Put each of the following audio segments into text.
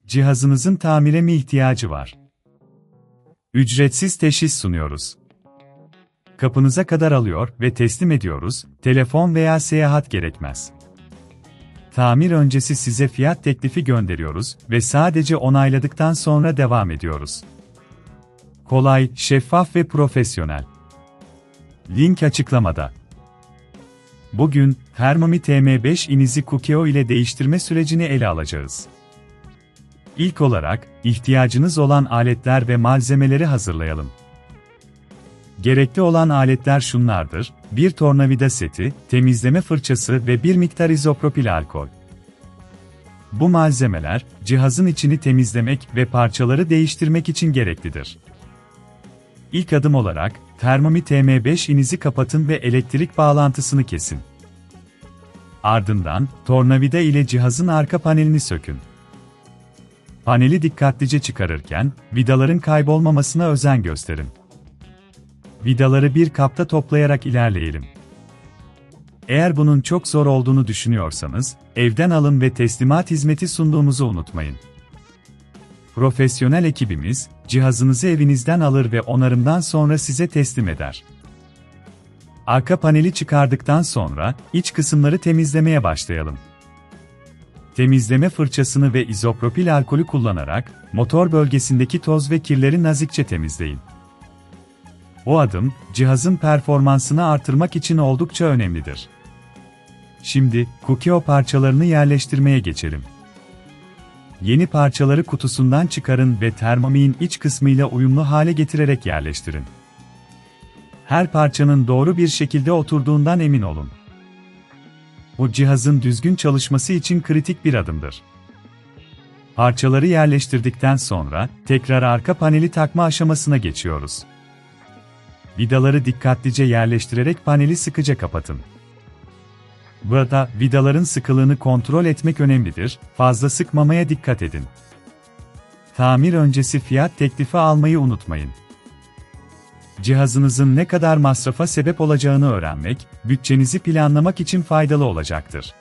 Cihazınızın tamire mi ihtiyacı var? Ücretsiz teşhis sunuyoruz. Kapınıza kadar alıyor ve teslim ediyoruz, telefon veya seyahat gerekmez. Tamir öncesi size fiyat teklifi gönderiyoruz ve sadece onayladıktan sonra devam ediyoruz. Kolay, şeffaf ve profesyonel. Link açıklamada. Bugün, Thermomix TM5'inizi Cookeo ile değiştirme sürecini ele alacağız. İlk olarak, ihtiyacınız olan aletler ve malzemeleri hazırlayalım. Gerekli olan aletler şunlardır: bir tornavida seti, temizleme fırçası ve bir miktar izopropil alkol. Bu malzemeler, cihazın içini temizlemek ve parçaları değiştirmek için gereklidir. İlk adım olarak, Thermomix TM5'inizi kapatın ve elektrik bağlantısını kesin. Ardından, tornavida ile cihazın arka panelini sökün. Paneli dikkatlice çıkarırken, vidaların kaybolmamasına özen gösterin. Vidaları bir kapta toplayarak ilerleyelim. Eğer bunun çok zor olduğunu düşünüyorsanız, evden alın ve teslimat hizmeti sunduğumuzu unutmayın. Profesyonel ekibimiz, cihazınızı evinizden alır ve onarımdan sonra size teslim eder. Arka paneli çıkardıktan sonra, iç kısımları temizlemeye başlayalım. Temizleme fırçasını ve izopropil alkolü kullanarak, motor bölgesindeki toz ve kirleri nazikçe temizleyin. Bu adım, cihazın performansını artırmak için oldukça önemlidir. Şimdi, Cookeo parçalarını yerleştirmeye geçelim. Yeni parçaları kutusundan çıkarın ve Thermomix'in iç kısmıyla uyumlu hale getirerek yerleştirin. Her parçanın doğru bir şekilde oturduğundan emin olun. Bu cihazın düzgün çalışması için kritik bir adımdır. Parçaları yerleştirdikten sonra, tekrar arka paneli takma aşamasına geçiyoruz. Vidaları dikkatlice yerleştirerek paneli sıkıca kapatın. Burada, vidaların sıkılığını kontrol etmek önemlidir, fazla sıkmamaya dikkat edin. Tamir öncesi fiyat teklifi almayı unutmayın. Cihazınızın ne kadar masrafa sebep olacağını öğrenmek, bütçenizi planlamak için faydalı olacaktır.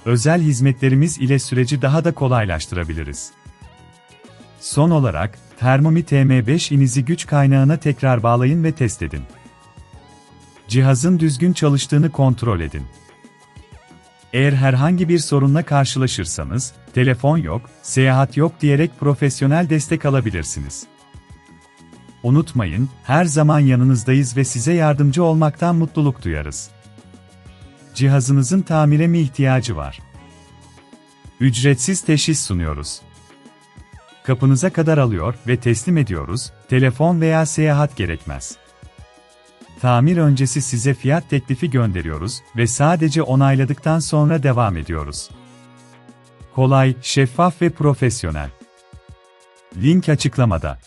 Özel hizmetlerimiz ile süreci daha da kolaylaştırabiliriz. Son olarak, Thermomix TM5'inizi güç kaynağına tekrar bağlayın ve test edin. Cihazın düzgün çalıştığını kontrol edin. Eğer herhangi bir sorunla karşılaşırsanız, telefon yok, seyahat yok diyerek profesyonel destek alabilirsiniz. Unutmayın, her zaman yanınızdayız ve size yardımcı olmaktan mutluluk duyarız. Cihazınızın tamire mi ihtiyacı var? Ücretsiz teşhis sunuyoruz. Kapınıza kadar alıyor ve teslim ediyoruz, telefon veya seyahat gerekmez. Tamir öncesi size fiyat teklifi gönderiyoruz ve sadece onayladıktan sonra devam ediyoruz. Kolay, şeffaf ve profesyonel. Link açıklamada.